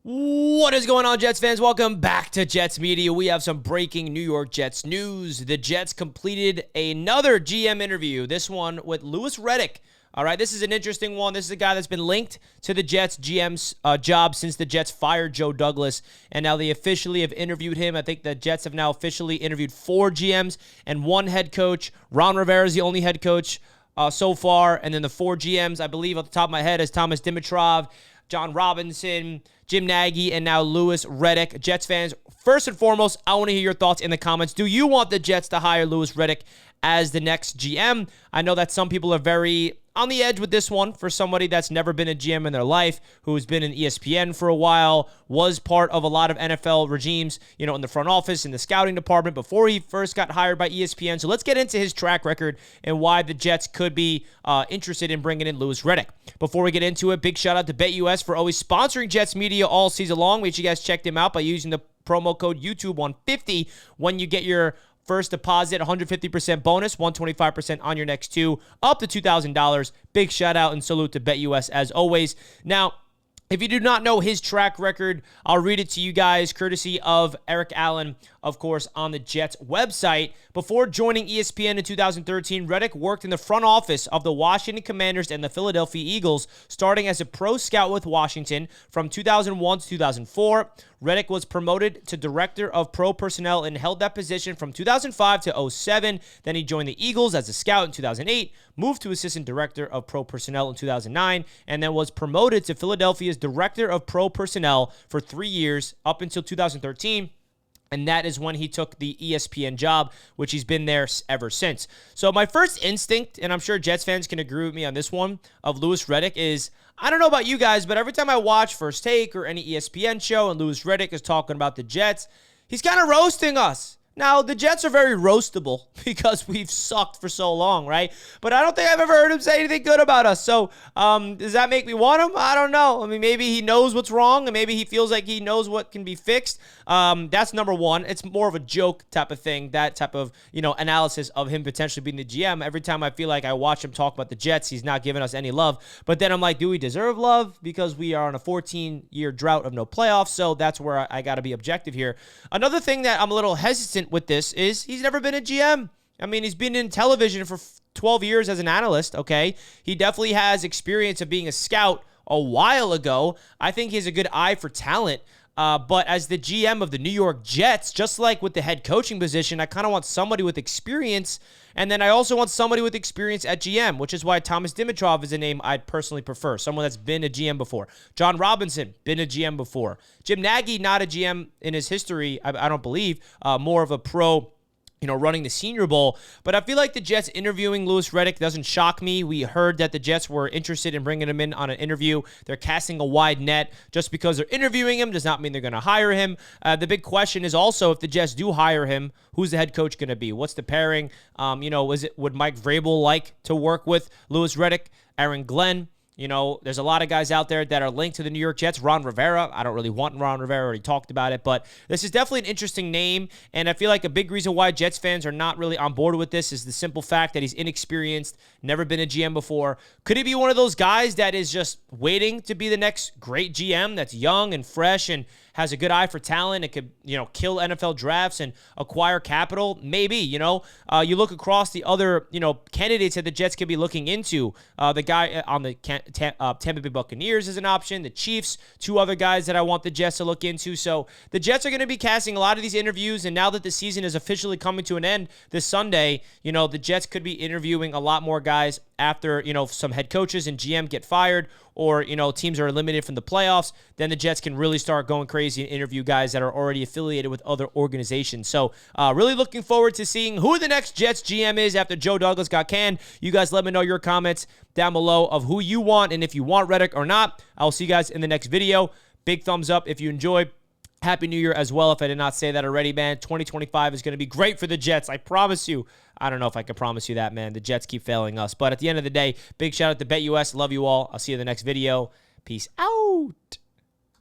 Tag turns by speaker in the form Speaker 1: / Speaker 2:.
Speaker 1: What is going on, Jets fans? Welcome back to Jets Media. We have some breaking New York Jets news. The Jets completed another GM interview, this one with Louis Riddick. All right, this is an interesting one. This is a guy that's been linked to the Jets GM's job since the Jets fired Joe Douglas, and now they officially have interviewed him. I think the Jets have now officially interviewed 4 GMs and 1 head coach. Ron Rivera is the only head coach so far, and then the 4 GMs, I believe, off the top of my head, is Thomas Dimitrov, John Robinson, Jim Nagy, and now Louis Riddick. Jets fans, first and foremost, I want to hear your thoughts in the comments. Do you want the Jets to hire Louis Riddick as the next GM? I know that some people are very on the edge with this one for somebody that's never been a GM in their life, who's been in ESPN for a while, was part of a lot of NFL regimes, in the front office, in the scouting department before he first got hired by ESPN. So let's get into his track record and why the Jets could be interested in bringing in Louis Riddick. Before we get into it, big shout out to BetUS for always sponsoring Jets Media all season long. Make sure you guys check them out by using the promo code YouTube150 when you get your first deposit, 150% bonus, 125% on your next 2, up to $2,000. Big shout out and salute to BetUS as always. Now, if you do not know his track record, I'll read it to you guys, courtesy of Eric Allen, of course, on the Jets website. Before joining ESPN in 2013, Riddick worked in the front office of the Washington Commanders and the Philadelphia Eagles, starting as a pro scout with Washington from 2001 to 2004. Riddick was promoted to director of pro personnel and held that position from 2005 to 2007. Then he joined the Eagles as a scout in 2008, moved to assistant director of pro personnel in 2009, and then was promoted to Philadelphia's director of pro personnel for 3 years up until 2013. And that is when he took the ESPN job, which he's been there ever since. So my first instinct, and I'm sure Jets fans can agree with me on this one, of Louis Riddick is, I don't know about you guys, but every time I watch First Take or any ESPN show and Louis Riddick is talking about the Jets, he's kind of roasting us. Now, the Jets are very roastable because we've sucked for so long, right? But I don't think I've ever heard him say anything good about us. So does that make me want him? I don't know. I mean, maybe he knows what's wrong, and maybe he feels like he knows what can be fixed. That's number one. It's more of a joke type of thing, that type of, analysis of him potentially being the GM. Every time I feel like I watch him talk about the Jets, he's not giving us any love. But then I'm like, do we deserve love? Because we are on a 14-year drought of no playoffs, so that's where I got to be objective here. Another thing that I'm a little hesitant with this is he's never been a GM. I mean, he's been in television for 12 years as an analyst, okay? He definitely has experience of being a scout a while ago. I think he has a good eye for talent. But as the GM of the New York Jets, just like with the head coaching position, I kind of want somebody with experience. And then I also want somebody with experience at GM, which is why Thomas Dimitrov is a name I'd personally prefer. Someone that's been a GM before. John Robinson, been a GM before. Jim Nagy, not a GM in his history, I don't believe. More of a pro, running the Senior Bowl. But I feel like the Jets interviewing Louis Riddick doesn't shock me. We heard that the Jets were interested in bringing him in on an interview. They're casting a wide net. Just because they're interviewing him does not mean they're going to hire him. The big question is also, if the Jets do hire him, who's the head coach going to be? What's the pairing? Would Mike Vrabel like to work with Louis Riddick, Aaron Glenn? There's a lot of guys out there that are linked to the New York Jets. Ron Rivera, I don't really want Ron Rivera, already talked about it, but this is definitely an interesting name, and I feel like a big reason why Jets fans are not really on board with this is the simple fact that he's inexperienced, never been a GM before. Could he be one of those guys that is just waiting to be the next great GM that's young and fresh and has a good eye for talent and could, kill NFL drafts and acquire capital? Maybe, you look across the other, candidates that the Jets could be looking into. The guy on the Tampa Bay Buccaneers is an option. The Chiefs, 2 other guys that I want the Jets to look into. So the Jets are going to be casting a lot of these interviews, and now that the season is officially coming to an end this Sunday, the Jets could be interviewing a lot more guys after, some head coaches and GM get fired, or, teams are eliminated from the playoffs. Then the Jets can really start going crazy and interview guys that are already affiliated with other organizations. So really looking forward to seeing who the next Jets GM is after Joe Douglas got canned. You guys let me know your comments down below of who you want and if you want Riddick or not. I'll see you guys in the next video. Big thumbs up if you enjoyed. Happy New Year as well, if I did not say that already, man. 2025 is going to be great for the Jets. I promise you. I don't know if I can promise you that, man. The Jets keep failing us. But at the end of the day, big shout out to BetUS. Love you all. I'll see you in the next video. Peace out.